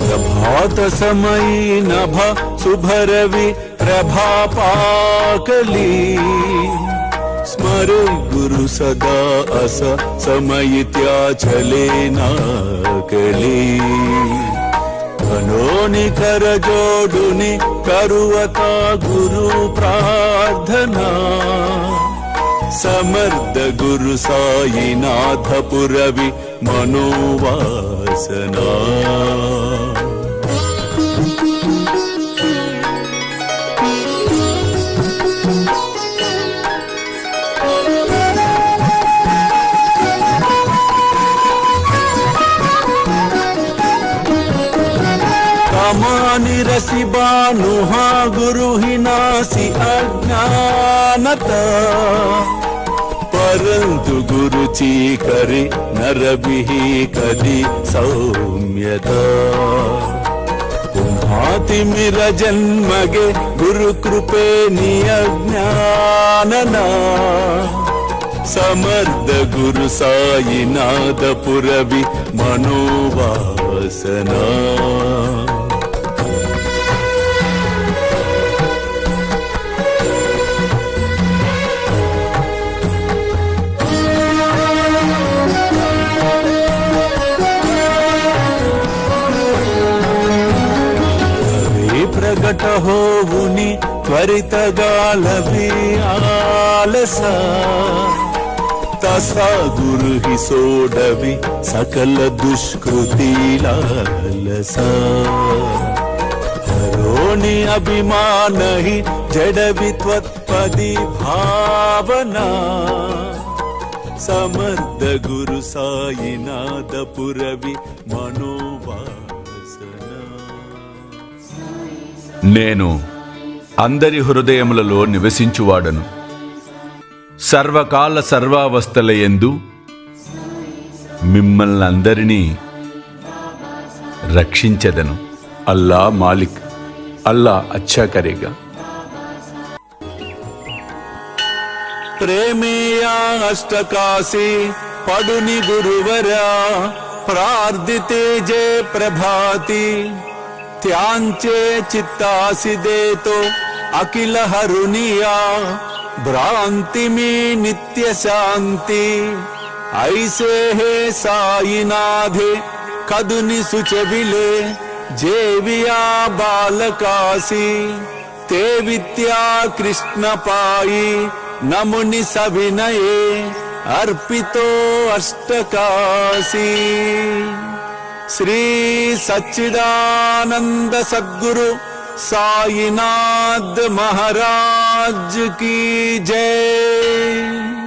प्रभात समयी नभ शुभरवि प्रभापाकली स्मरे गुरु सदा अस समयित्या चले नाकली घनोनि कर जोडुनि करुवता गुरु प्रार्थना समर्थ गुरु साईनाथ पुरवि मनोवासना कामानि रसि बानुहा गुरु ही नासी अज्ञानता परंतु गुरु ची करे नर बिही कदी सौम्यता पुन्हाति मिर जन्मगे गुरु कृपे नियज्ञानना समर्थ गुरु साईनाथ पुरवि मनोवासना प्रगट होवुनि त्वरित गालभि आलस तसा गुरु ही सोडवि सकल दुष्कृति लालस हरोनि अभिमान ही जडवि त्वत्पदि भावना समर्थ गुरु साईनाथ पुरवि मनोवासना నేను అందరి హృదయములలో నివసించువాడను సర్వకాల సర్వావస్థలయందు మిమ్మల్నందరినీ రక్షించెదను. అల్లా మాలిక్, అల్లా అచ్చా కరేగా. ప్రేమేయా అష్టకాశి పడుని గురువరా ప్రార్థితే జే ప్రభాతి त्यांचे चित्तासी देतो अखिल हरुनिया भ्रांति में नित्य शांति ऐसे हे साईनाथे कदुनि सुचविले जेविया बालकासी ते विद्या कृष्ण पाई नमुनि सविनये अर्पितो अष्टकाशी श्री सच्चिदानंद सद्गुरु साईनाथ महाराज की जय।